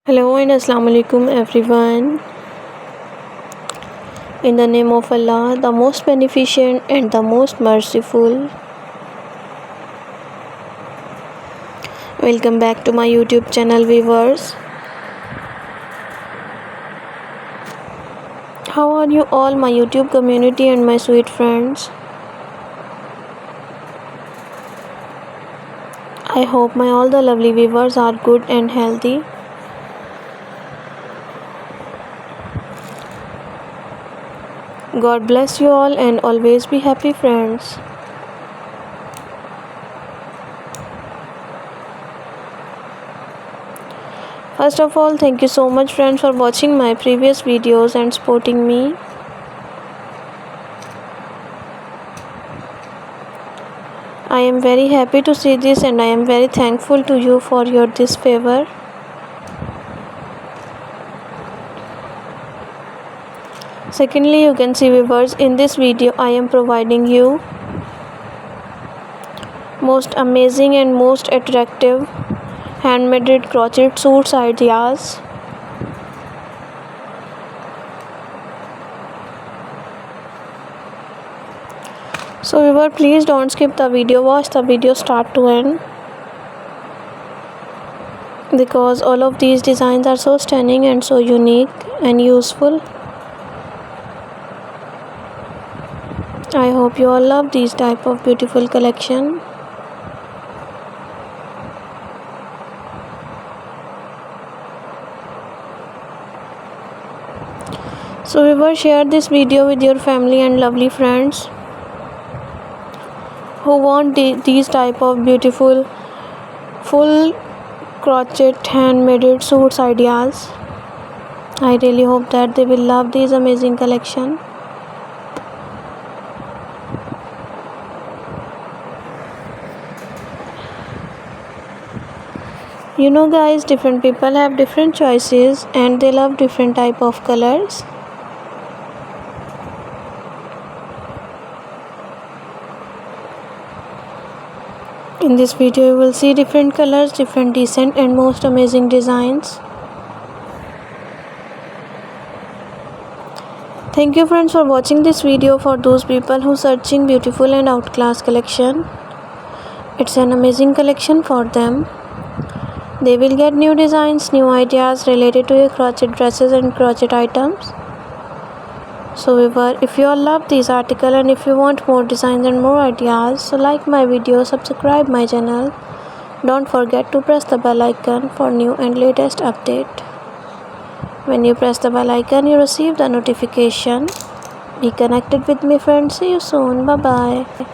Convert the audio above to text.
Hello and Assalamu alaikum everyone. In the name of Allah, the most beneficent and the most merciful. Welcome back to my YouTube channel, viewers. How are you all, my YouTube community and my sweet friends? I hope my all the lovely viewers are good and healthy. God bless you all and always be happy, friends. First of all, thank you so much, friends, for watching my previous videos and supporting me. I am very happy to see this and I am very thankful to you for your this favor. Secondly, you can see, viewers, in this video I am providing you most amazing and most attractive handmade crochet suits ideas. So viewer, please don't skip the video, watch the video start to end, because all of these designs are so stunning and so unique and useful. I hope you all love these type of beautiful collection. So viewers, share this video with your family and lovely friends who want these type of beautiful full crochet handmade suits ideas. I really hope that they will love these amazing collection. You know guys, different people have different choices and they love different type of colors. In this video you will see different colors, different decent and most amazing designs. Thank you friends for watching this video. For those people who searching beautiful and outclass collection, it's an amazing collection for them. They will get new designs, new ideas related to your crochet dresses and crochet items. So viewer, if you all love this article and if you want more designs and more ideas, so like my video, subscribe my channel. Don't forget to press the bell icon for new and latest update. When you press the bell icon, you receive the notification. Be connected with me, friends. See you soon. Bye bye.